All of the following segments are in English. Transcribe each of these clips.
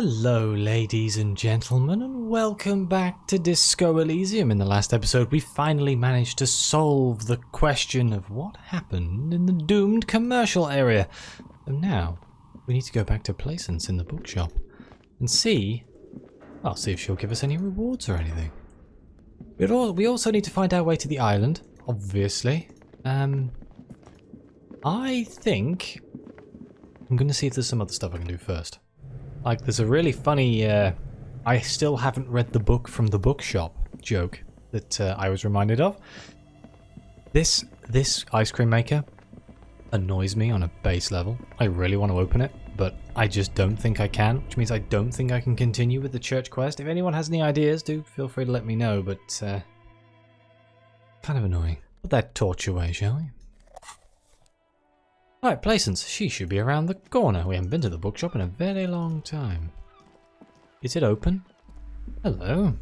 Hello ladies and gentlemen, and welcome back to Disco Elysium. In the last episode we finally managed to solve the question of what happened in the doomed commercial area. And now we need to go back to Placence in the bookshop and see if she'll give us any rewards or anything. We also need to find our way to the island, obviously. I think I'm going to see if there's some other stuff I can do first. Like, there's a really funny, I still haven't read the book from the bookshop joke that I was reminded of. This ice cream maker annoys me on a base level. I really want to open it, but I just don't think I can, which means I don't think I can continue with the church quest. If anyone has any ideas, do feel free to let me know, but kind of annoying. Put that torch away, shall we? Right, Placence, she should be around the corner. We haven't been to the bookshop in a very long time. Is it open? Hello.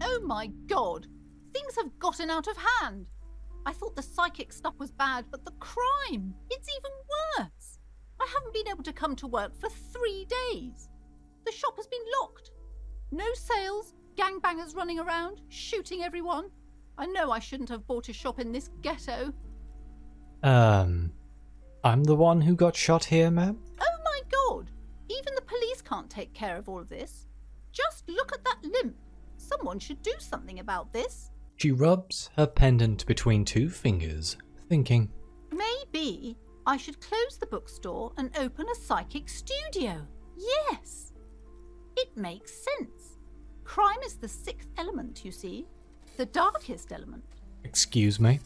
Oh my god! Things have gotten out of hand! I thought the psychic stuff was bad, but the crime! It's even worse! I haven't been able to come to work for 3 days. The shop has been locked. No sales, gangbangers running around, shooting everyone. I know I shouldn't have bought a shop in this ghetto. I'm the one who got shot here, ma'am? Oh my god! Even the police can't take care of all of this. Just look at that limp. Someone should do something about this. She rubs her pendant between two fingers, thinking, Maybe I should close the bookstore and open a psychic studio. Yes! It makes sense. Crime is the 6th element, you see. The darkest element. Excuse me?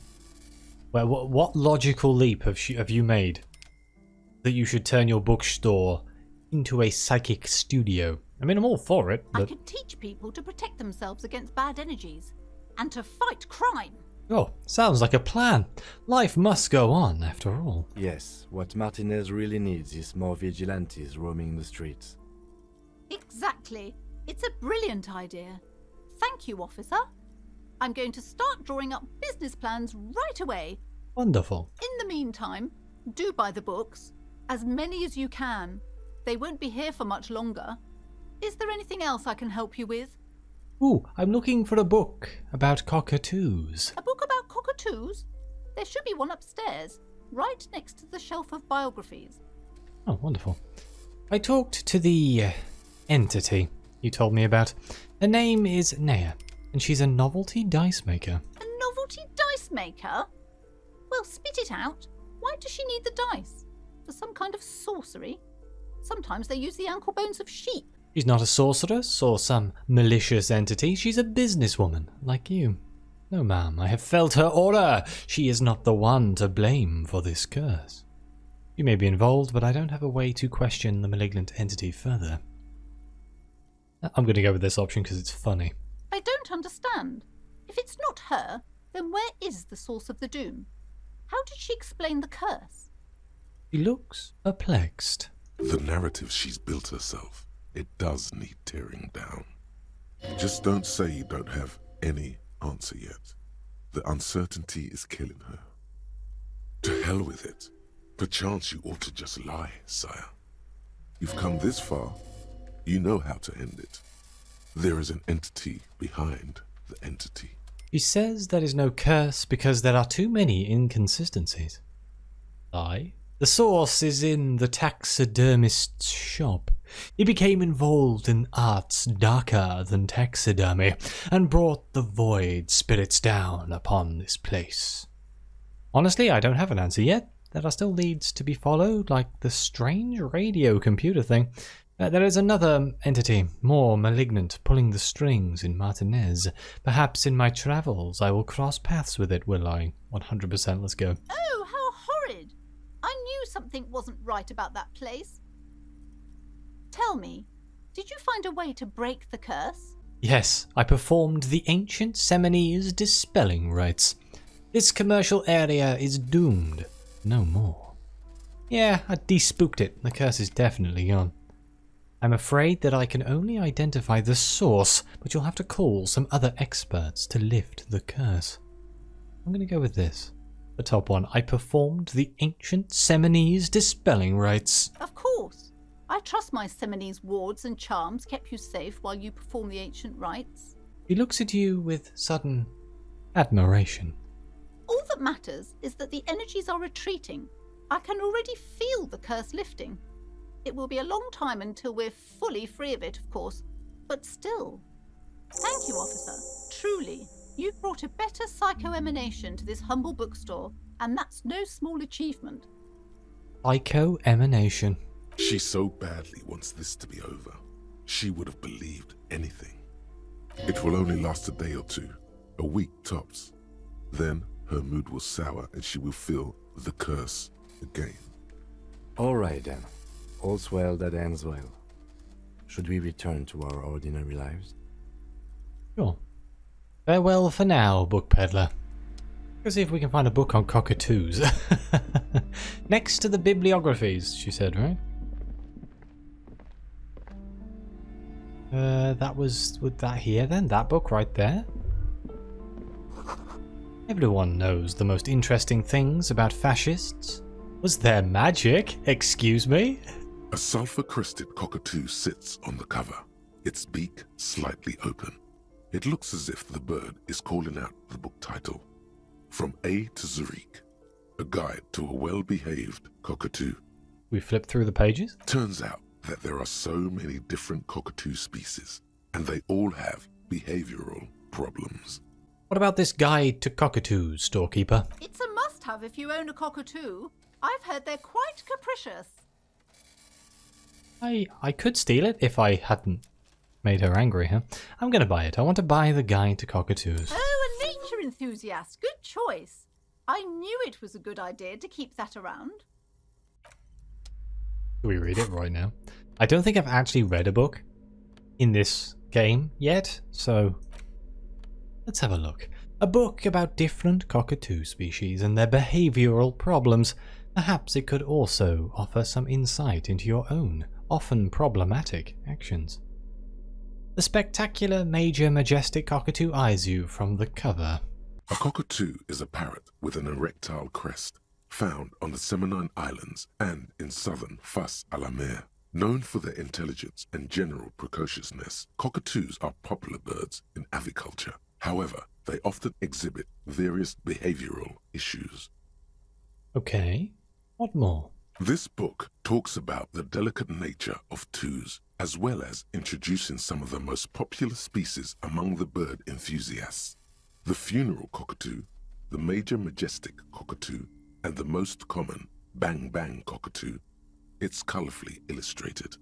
Well, what logical leap have you made that you should turn your bookstore into a psychic studio? I mean, I'm all for it, but... I could teach people to protect themselves against bad energies and to fight crime. Oh, sounds like a plan. Life must go on, after all. Yes, what Martinez really needs is more vigilantes roaming the streets. Exactly. It's a brilliant idea. Thank you, officer. I'm going to start drawing up business plans right away. Wonderful. In the meantime, do buy the books. As many as you can. They won't be here for much longer. Is there anything else I can help you with? Ooh, I'm looking for a book about cockatoos. A book about cockatoos? There should be one upstairs, right next to the shelf of biographies. Oh, wonderful. I talked to the entity you told me about. Her name is Naya, and she's a novelty dice maker. A novelty dice maker? Well, spit it out. Why does she need the dice? For some kind of sorcery? Sometimes they use the ankle bones of sheep. She's not a sorceress or some malicious entity. She's a businesswoman, like you. No, ma'am, I have felt her aura. She is not the one to blame for this curse. You may be involved, but I don't have a way to question the malignant entity further. I'm going to go with this option because it's funny. I don't understand. If it's not her, then where is the source of the doom? How did she explain the curse? She looks perplexed. The narrative she's built herself, it does need tearing down. Just don't say you don't have any answer yet. The uncertainty is killing her. To hell with it. Perchance you ought to just lie, sire. You've come this far, you know how to end it. There is an entity behind the entity. She says there is no curse because there are too many inconsistencies. Lie? The source is in the taxidermist's shop. He became involved in arts darker than taxidermy and brought the void spirits down upon this place. Honestly, I don't have an answer yet. There are still leads to be followed, like the strange radio computer thing. There is another entity, more malignant, pulling the strings in Martinez. Perhaps in my travels I will cross paths with it, will I? 100%, let's go. Oh, how horrid! I knew something wasn't right about that place. Tell me, did you find a way to break the curse? Yes, I performed the ancient Seminese dispelling rites. This commercial area is doomed. No more. Yeah, I despooked it. The curse is definitely gone. I'm afraid that I can only identify the source, but you'll have to call some other experts to lift the curse. I'm going to go with this. The top one. I performed the ancient Seminese dispelling rites. Of course. I trust my Seminole's wards and charms kept you safe while you perform the ancient rites. He looks at you with sudden admiration. All that matters is that the energies are retreating. I can already feel the curse lifting. It will be a long time until we're fully free of it, of course, but still. Thank you, officer. Truly, you've brought a better psycho-emanation to this humble bookstore, and that's no small achievement. Psycho-emanation. She so badly wants this to be over. She would have believed anything. It will only last a day or two, a week tops. Then her mood will sour and she will feel the curse again. All right then. All's well that ends well. Should we return to our ordinary lives? Sure. Farewell for now, book peddler. Let's see if we can find a book on cockatoos. Next to the bibliographies, she said, right? Was that here then? That book right there? Everyone knows the most interesting things about fascists. Was there magic? Excuse me? A sulfur-crested cockatoo sits on the cover, its beak slightly open. It looks as if the bird is calling out the book title, From A to Zurich, a guide to a well-behaved cockatoo. We flip through the pages. Turns out that there are so many different cockatoo species, and they all have behavioral problems. What about this guide to cockatoos, storekeeper? It's a must-have if you own a cockatoo. I've heard they're quite capricious. I could steal it if I hadn't made her angry, huh? I'm going to buy it. I want to buy the guide to cockatoos. Oh, a nature enthusiast. Good choice. I knew it was a good idea to keep that around. Can we read it right now? I don't think I've actually read a book in this game yet, so let's have a look. A book about different cockatoo species and their behavioral problems. Perhaps it could also offer some insight into your own, often problematic, actions. The spectacular Major Majestic Cockatoo eyes you from the cover. A cockatoo is a parrot with an erectile crest, found on the Seminoan Islands and in southern Fas a la Mer. Known for their intelligence and general precociousness, cockatoos are popular birds in aviculture. However, they often exhibit various behavioral issues. Okay, what more? This book talks about the delicate nature of toos, as well as introducing some of the most popular species among the bird enthusiasts. The funeral cockatoo, the major majestic cockatoo, and the most common bang bang cockatoo. It's colorfully illustrated.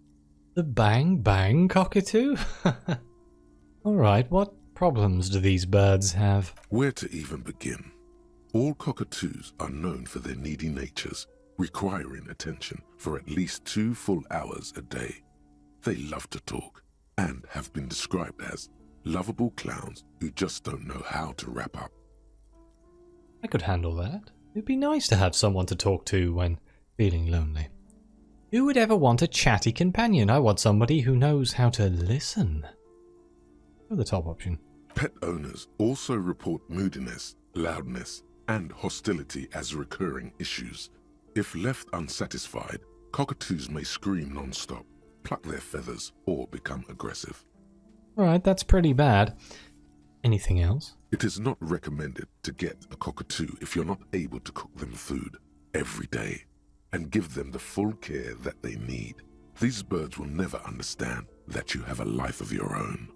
The bang bang cockatoo? Alright, what problems do these birds have? Where to even begin? All cockatoos are known for their needy natures, requiring attention for at least 2 full hours a day. They love to talk and have been described as lovable clowns who just don't know how to wrap up. I could handle that. It'd be nice to have someone to talk to when feeling lonely. Who would ever want a chatty companion? I want somebody who knows how to listen. Go the top option. Pet owners also report moodiness, loudness, and hostility as recurring issues. If left unsatisfied, cockatoos may scream non-stop, pluck their feathers, or become aggressive. Alright, that's pretty bad. Anything else? It is not recommended to get a cockatoo if you're not able to cook them food every day and give them the full care that they need. These birds will never understand that you have a life of your own.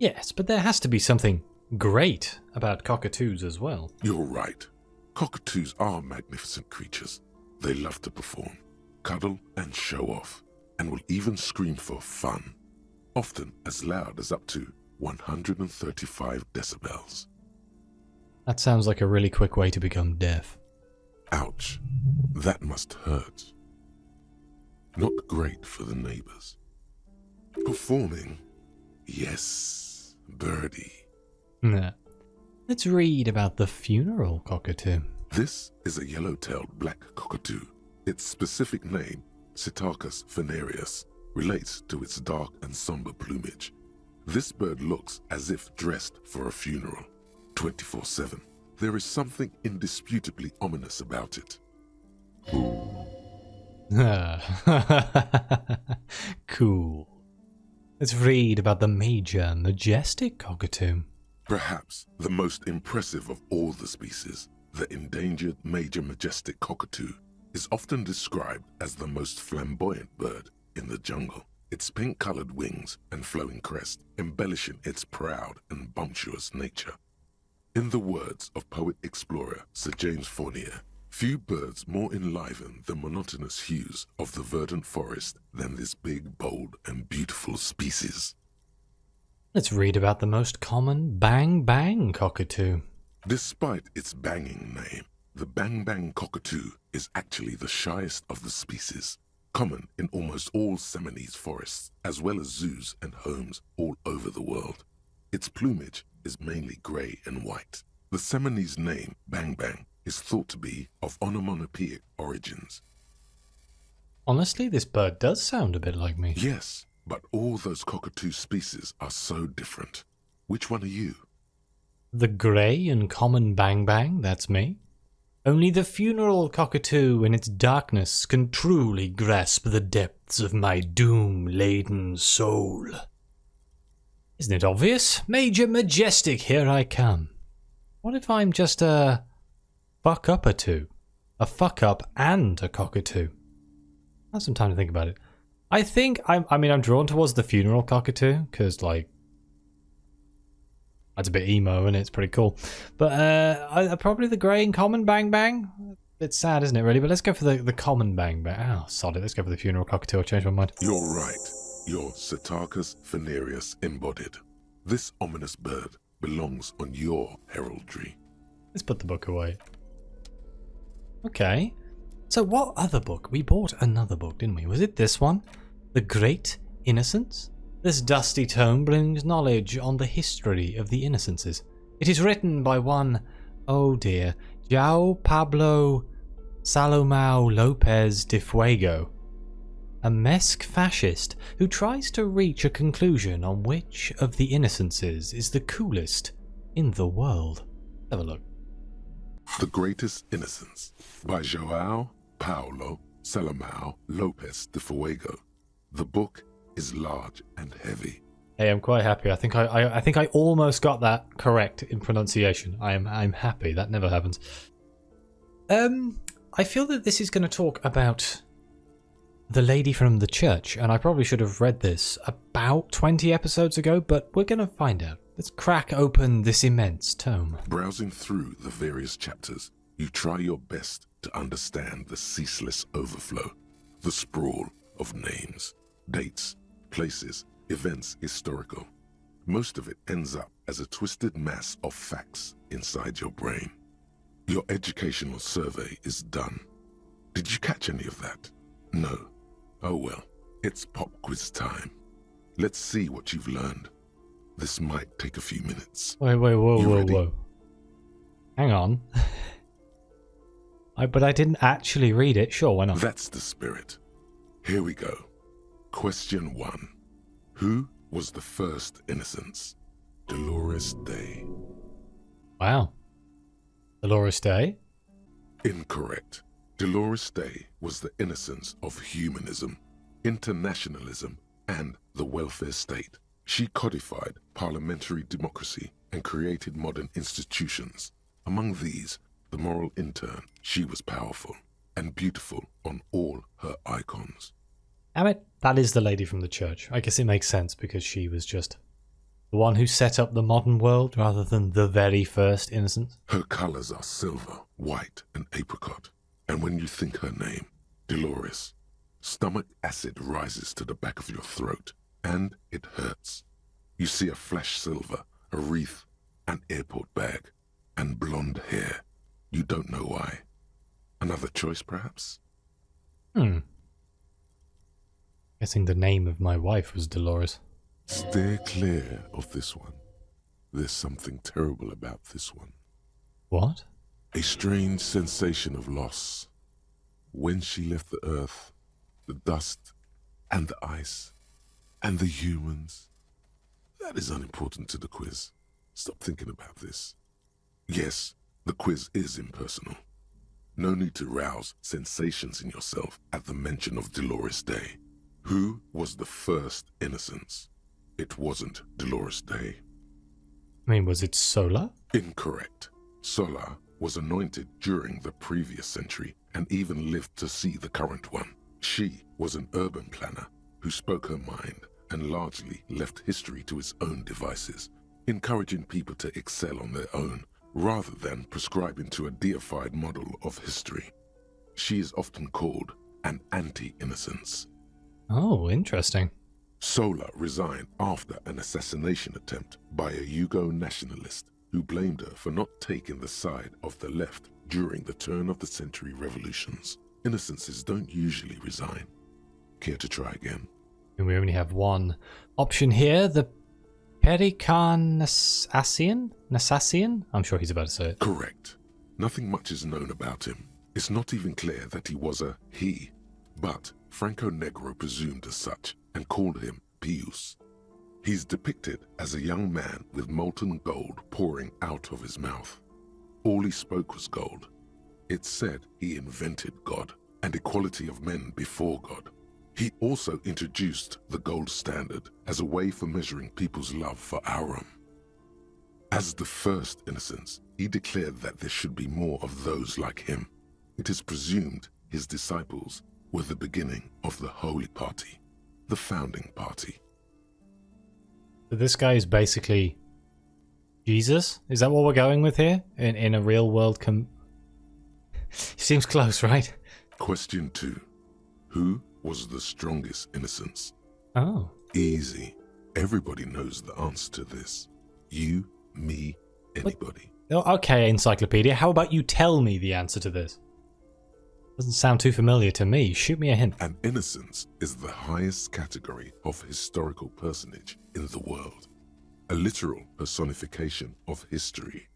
Yes, but there has to be something great about cockatoos as well. You're right. Cockatoos are magnificent creatures. They love to perform, cuddle and show off, and will even scream for fun, often as loud as up to 135 decibels. That sounds like a really quick way to become deaf. Ouch, that must hurt. Not great for the neighbors. Performing? Yes, birdie. Nah. Let's read about the funeral cockatoo. This is a yellow-tailed black cockatoo. Its specific name, Psittacus venereus, relates to its dark and somber plumage. This bird looks as if dressed for a funeral, 24/7. There is something indisputably ominous about it. Cool. Let's read about the major majestic cockatoo. Perhaps the most impressive of all the species, the endangered major majestic cockatoo, is often described as the most flamboyant bird in the jungle. Its pink-colored wings and flowing crest embellishing its proud and bumptious nature. In the words of poet-explorer Sir James Fournier, few birds more enliven the monotonous hues of the verdant forest than this big, bold, and beautiful species. Let's read about the most common bang bang cockatoo. Despite its banging name, the bang bang cockatoo is actually the shyest of the species, common in almost all Seminoles forests, as well as zoos and homes all over the world. Its plumage is mainly grey and white. The Seminoles name bang bang is thought to be of onomatopoeic origins. Honestly, this bird does sound a bit like me. Yes, but all those cockatoo species are so different. Which one are you? The grey and common bang bang, that's me. Only the funeral cockatoo in its darkness can truly grasp the depths of my doom-laden soul. Isn't it obvious? Major majestic, here I come. What if I'm just a fuck-up-a-two? A fuck-up and a cockatoo? I have some time to think about it. I think I'm drawn towards the funeral cockatoo, because, like, that's a bit emo and it's pretty cool. But probably the grey and common bang bang. It's sad, isn't it, really? But let's go for the common bang bang. Oh, solid. Let's go for the funeral cockatoo. I'll change my mind. You're right. You're Psittacus venereus embodied. This ominous bird belongs on your heraldry. Let's put the book away. Okay. So what other book? We bought another book, didn't we? Was it this one? The Great Innocents? This dusty tome brings knowledge on the history of the Innocences. It is written by one, oh dear, João Pablo Salomão Lopes de Fuego, a Mesque fascist who tries to reach a conclusion on which of the Innocences is the coolest in the world. Have a look. The Greatest Innocence by João Paulo Salomão Lopes de Fuego. The book is large and heavy. Hey, I'm quite happy. I think I almost got that correct in pronunciation. I'm happy. That never happens. I feel that this is going to talk about the lady from the church, and I probably should have read this about 20 episodes ago, but we're going to find out. Let's crack open this immense tome. Browsing through the various chapters, you try your best to understand the ceaseless overflow, the sprawl of names, dates, places, events historical. Most of it ends up as a twisted mass of facts inside your brain. Your educational survey is done. Did you catch any of that? No. Oh well, it's pop quiz time. Let's see what you've learned. This might take a few minutes. Wait, whoa. Hang on. But I didn't actually read it. Sure, why not? That's the spirit. Here we go. Question 1. Who was the first innocence? Dolores Day. Wow. Dolores Day? Incorrect. Dolores Day was the innocence of humanism, internationalism, and the welfare state. She codified parliamentary democracy and created modern institutions. Among these, the moral intern, she was powerful and beautiful on all her icons. Damn it, that is the lady from the church. I guess it makes sense because she was just the one who set up the modern world rather than the very first innocent. Her colors are silver, white, and apricot. And when you think her name, Dolores, stomach acid rises to the back of your throat, and it hurts. You see a flash silver, a wreath, an airport bag, and blonde hair. You don't know why. Another choice, perhaps? Guessing the name of my wife was Dolores. Steer clear of this one. There's something terrible about this one. What? A strange sensation of loss. When she left the earth, the dust, and the ice, and the humans. That is unimportant to the quiz. Stop thinking about this. Yes, the quiz is impersonal. No need to rouse sensations in yourself at the mention of Dolores Day. Who was the first innocence? It wasn't Dolores Day. I mean, was it Sola? Incorrect. Sola was anointed during the previous century and even lived to see the current one. She was an urban planner who spoke her mind and largely left history to its own devices, encouraging people to excel on their own rather than prescribing to a deified model of history. She is often called an anti-innocence. Oh, interesting. Sola resigned after an assassination attempt by a Yugo nationalist who blamed her for not taking the side of the left during the turn-of-the-century revolutions. Innocences don't usually resign. Care to try again? And we only have one option here, the Pericarnassian? Nasassian? I'm sure he's about to say it. Correct. Nothing much is known about him. It's not even clear that he was a he, but Franco Negro presumed as such and called him Pius. He's depicted as a young man with molten gold pouring out of his mouth. All he spoke was gold. It's said he invented God and equality of men before God. He also introduced the gold standard as a way for measuring people's love for Aurum. As the first innocence, he declared that there should be more of those like him. It is presumed his disciples were the beginning of the Holy Party, the founding party. So this guy is basically Jesus? Is that what we're going with here? In a real world Seems close, right? Question 2. Who was the strongest innocence? Oh. Easy. Everybody knows the answer to this. You, me, anybody. Oh, okay, Encyclopedia. How about you tell me the answer to this? Doesn't sound too familiar to me. Shoot me a hint. An innocence is the highest category of historical personage in the world, a literal personification of history.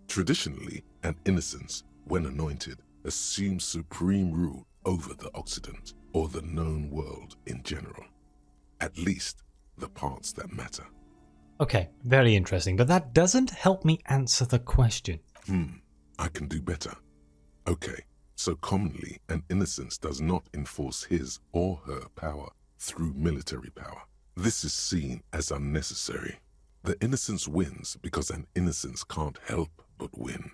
Traditionally, an innocence, when anointed, assumes supreme rule over the Occident or the known world in general, at least the parts that matter. Okay, very interesting, but that doesn't help me answer the question. I can do better. Okay, so commonly an innocence does not enforce his or her power through military power. This is seen as unnecessary. The innocence wins because an innocence can't help but win,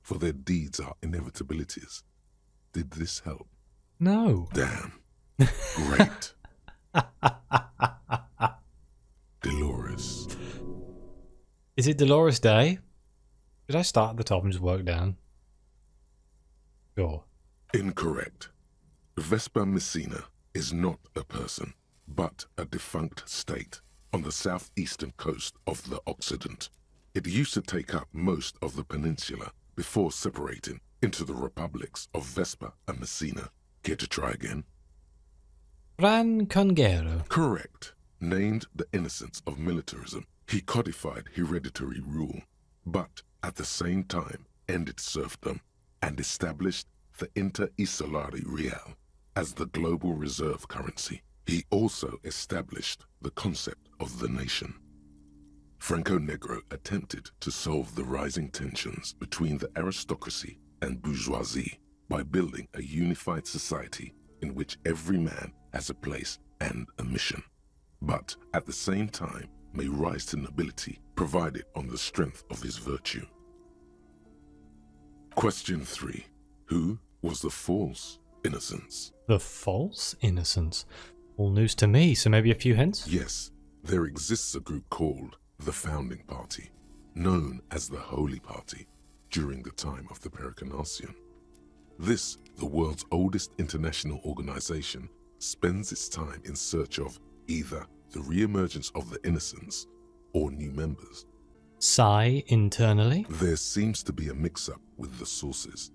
for their deeds are inevitabilities. Did this help? No. Damn. Great. Dolores. Is it Dolores Day? Did I start at the top and just work down? Sure. Incorrect. Vespa Messina is not a person, but a defunct state on the southeastern coast of the Occident. It used to take up most of the peninsula before separating into the republics of Vespa and Messina. Care to try again? Fran Congero. Correct. Named the innocence of militarism, he codified hereditary rule, but at the same time ended serfdom and established the Inter-Isolari Real as the global reserve currency. He also established the concept of the nation. Franco Negro attempted to solve the rising tensions between the aristocracy and bourgeoisie by building a unified society in which every man has a place and a mission, but at the same time may rise to nobility provided on the strength of his virtue. Question 3. Who was the false innocence? The false innocence? All news to me, so maybe a few hints? Yes, there exists a group called the Founding Party, known as the Holy Party, during the time of the Pericarnassian. This, the world's oldest international organization, spends its time in search of either the re-emergence of the innocents or new members. Sigh internally? There seems to be a mix-up with the sources.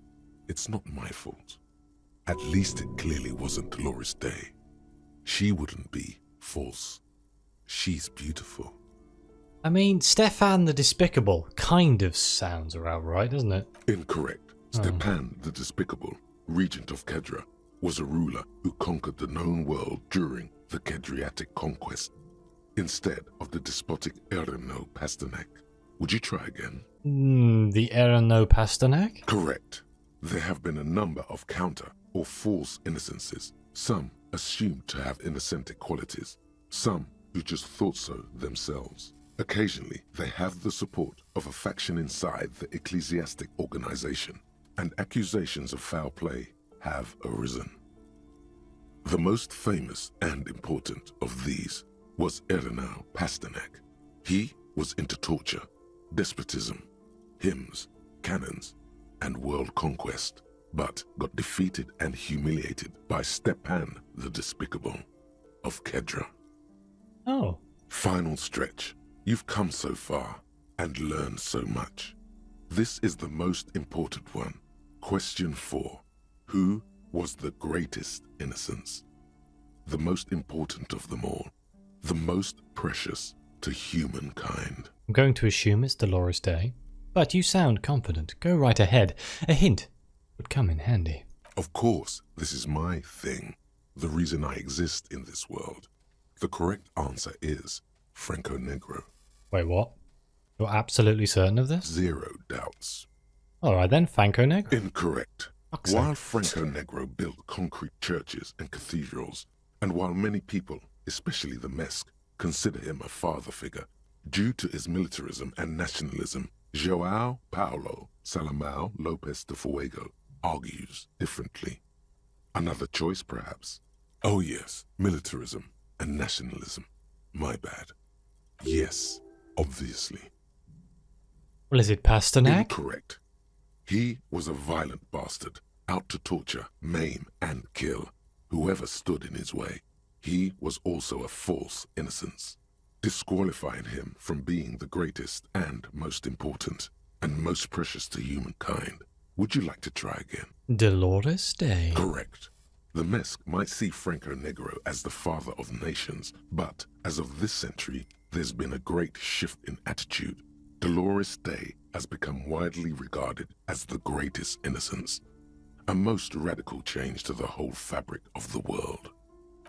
It's not my fault. At least it clearly wasn't Dolores Day. She wouldn't be false. She's beautiful. I mean, Stefan the Despicable kind of sounds about right, doesn't it? Incorrect. Stepan the Despicable, regent of Kedra, was a ruler who conquered the known world during the Kedriatic conquest, instead of the despotic Erno Pasternak. Would you try again? The Erno Pasternak? Correct. There have been a number of counter or false innocences, some assumed to have innocentic qualities, some who just thought so themselves. Occasionally, they have the support of a faction inside the ecclesiastic organization, and accusations of foul play have arisen. The most famous and important of these was Ernau Pasternak. He was into torture, despotism, hymns, cannons, and world conquest, but got defeated and humiliated by Stepan the Despicable of Kedra. Oh. Final stretch. You've come so far and learned so much. This is the most important one. Question 4. Who was the greatest innocence? The most important of them all. The most precious to humankind. I'm going to assume it's Dolores Day, but you sound confident. Go right ahead. A hint would come in handy. Of course, this is my thing. The reason I exist in this world. The correct answer is Franco Negro. Wait, what? You're absolutely certain of this? 0 doubts. Alright then, Franco Negro. Incorrect. Fuck's While sake. Franco Negro built concrete churches and cathedrals, and while many people, especially the Mesk, consider him a father figure, due to his militarism and nationalism, João Paulo Salomão Lopes de Fuego argues differently. Another choice, perhaps? Oh yes, militarism and nationalism. My bad. Yes, obviously. Well, is it Pasternak? Incorrect. He was a violent bastard, out to torture, maim, and kill whoever stood in his way. He was also a false innocence, disqualifying him from being the greatest and most important, and most precious to humankind. Would you like to try again? Dolores Day. Correct. The Mesk might see Franco Negro as the father of nations, but as of this century, there's been a great shift in attitude. Dolores Day has become widely regarded as the greatest innocence, a most radical change to the whole fabric of the world.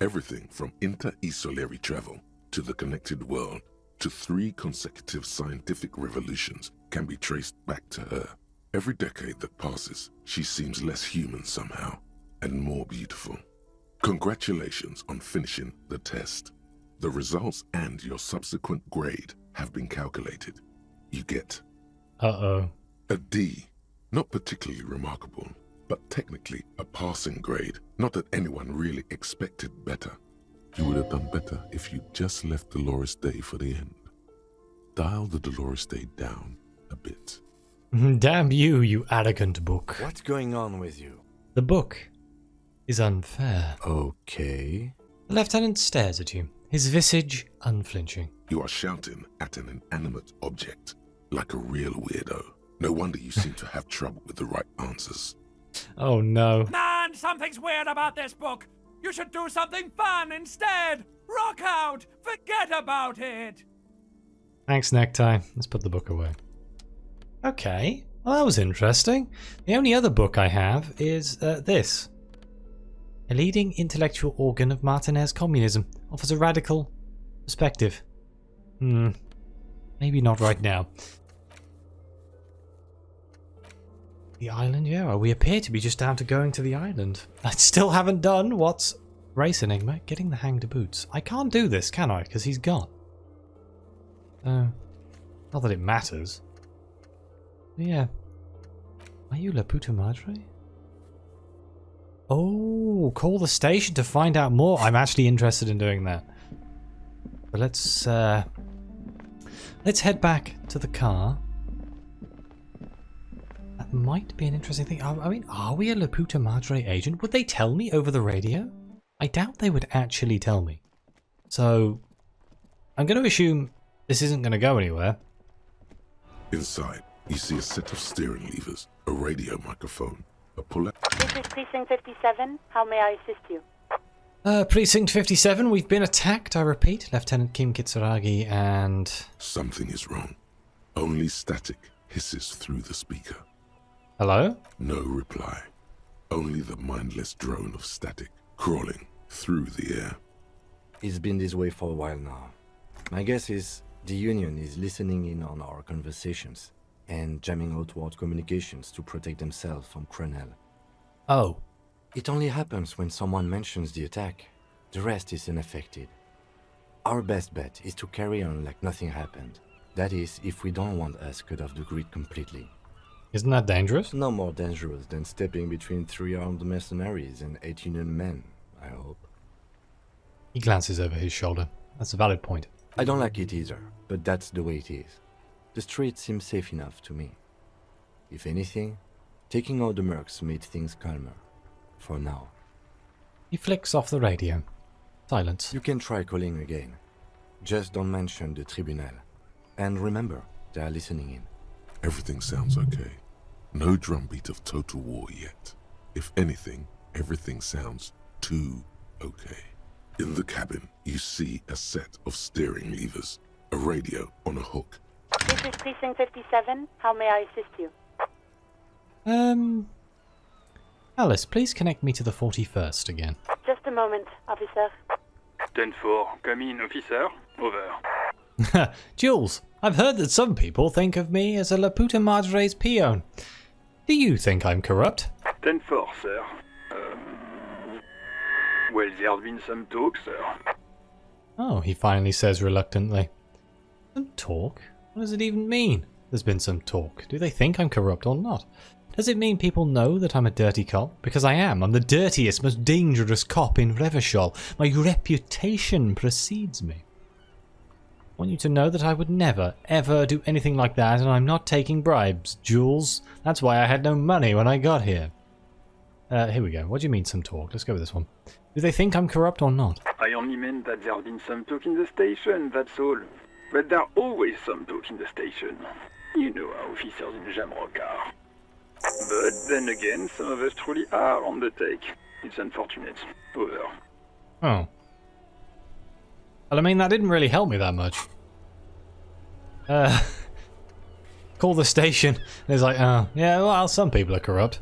Everything from inter-esolary travel to the connected world to 3 consecutive scientific revolutions can be traced back to her. Every decade that passes, she seems less human somehow, and more beautiful. Congratulations on finishing the test. The results and your subsequent grade have been calculated. You get Uh-oh. a D. Not particularly remarkable, but technically a passing grade. Not that anyone really expected better. You would have done better if you just left Dolores Day for the end. Dial the Dolores Day down a bit. Damn you, you arrogant book. What's going on with you? The book is unfair. Okay. The lieutenant stares at you, his visage unflinching. You are shouting at an inanimate object, like a real weirdo. No wonder you seem to have trouble with the right answers. Oh no. Man, something's weird about this book. You should do something fun instead. Rock out. Forget about it. Thanks, Necktie. Let's put the book away. Okay, well that was interesting. The only other book I have is this. A leading intellectual organ of Martinez communism offers a radical perspective. Maybe not right now. The island, yeah, we appear to be just down to going to the island. I still haven't done what's race enigma, getting the hanged boots. I can't do this, can I? Because he's gone. Not that it matters. But yeah. Are you La Puta Madre? Oh, call the station to find out more. I'm actually interested in doing that. But let's head back to the car. That might be an interesting thing. I mean, are we a La Puta Madre agent? Would they tell me over the radio? I doubt they would actually tell me. So, I'm going to assume this isn't going to go anywhere. Inside, you see a set of steering levers, a radio microphone, a puller. This is Precinct 57. How may I assist you? Precinct 57, we've been attacked, I repeat. Lieutenant Kim Kitsuragi and... Something is wrong. Only static hisses through the speaker. Hello? No reply. Only the mindless drone of static crawling through the air. It's been this way for a while now. My guess is the Union is listening in on our conversations. and jamming outward communications to protect themselves from Cronel. Oh. It only happens when someone mentions the attack. The rest is unaffected. Our best bet is to carry on like nothing happened. That is, if we don't want us cut off the grid completely. Isn't that dangerous? No more dangerous than stepping between 3 armed mercenaries and 8 Union men, I hope. He glances over his shoulder. That's a valid point. I don't like it either, but that's the way it is. The street seems safe enough to me. If anything, taking out the mercs made things calmer. For now. He flicks off the radio. Silence. You can try calling again. Just don't mention the tribunal. And remember, they are listening in. Everything sounds okay. No drumbeat of total war yet. If anything, everything sounds too okay. In the cabin, you see a set of steering levers, a radio on a hook. This is Precinct 57. How may I assist you? Alice, please connect me to the 41st again. Just a moment, officer. 10-4, come in, officer. Over. Jules, I've heard that some people think of me as a La Puta Madre's peon. Do you think I'm corrupt? 10-4, sir. Well, there's been some talk, sir. Oh, he finally says reluctantly. Some talk? What does it even mean? There's been some talk. Do they think I'm corrupt or not? Does it mean people know that I'm a dirty cop? Because I am. I'm the dirtiest, most dangerous cop in Revachol. My reputation precedes me. I want you to know that I would never, ever do anything like that, and I'm not taking bribes, Jules. That's why I had no money when I got here. Here we go. What do you mean, some talk? Let's go with this one. Do they think I'm corrupt or not? I only meant that there's been some talk in the station, that's all. But there's always some talk in the station. You know how officers in Jamrock are. But then again, some of us truly are on the take. It's unfortunate. Over. Oh. Well, I mean, that didn't really help me that much. Call the station. And it's like, oh, yeah, well, some people are corrupt.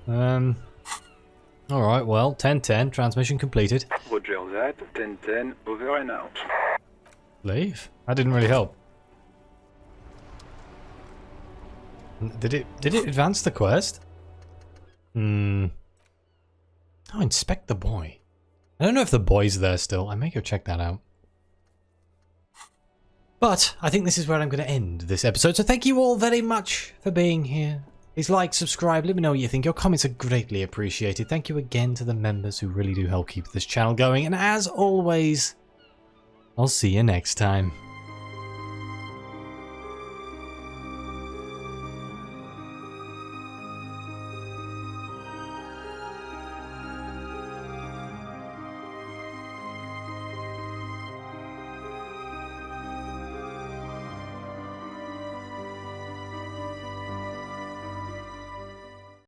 Alright, well, 10-10, transmission completed. Roger that, 10-10, over and out. Leave? That didn't really help. Did it advance the quest? Oh, inspect the boy. I don't know if the boy's there still. I may go check that out. But I think this is where I'm going to end this episode. So thank you all very much for being here. Please like, subscribe, let me know what you think. Your comments are greatly appreciated. Thank you again to the members who really do help keep this channel going. And as always, I'll see you next time.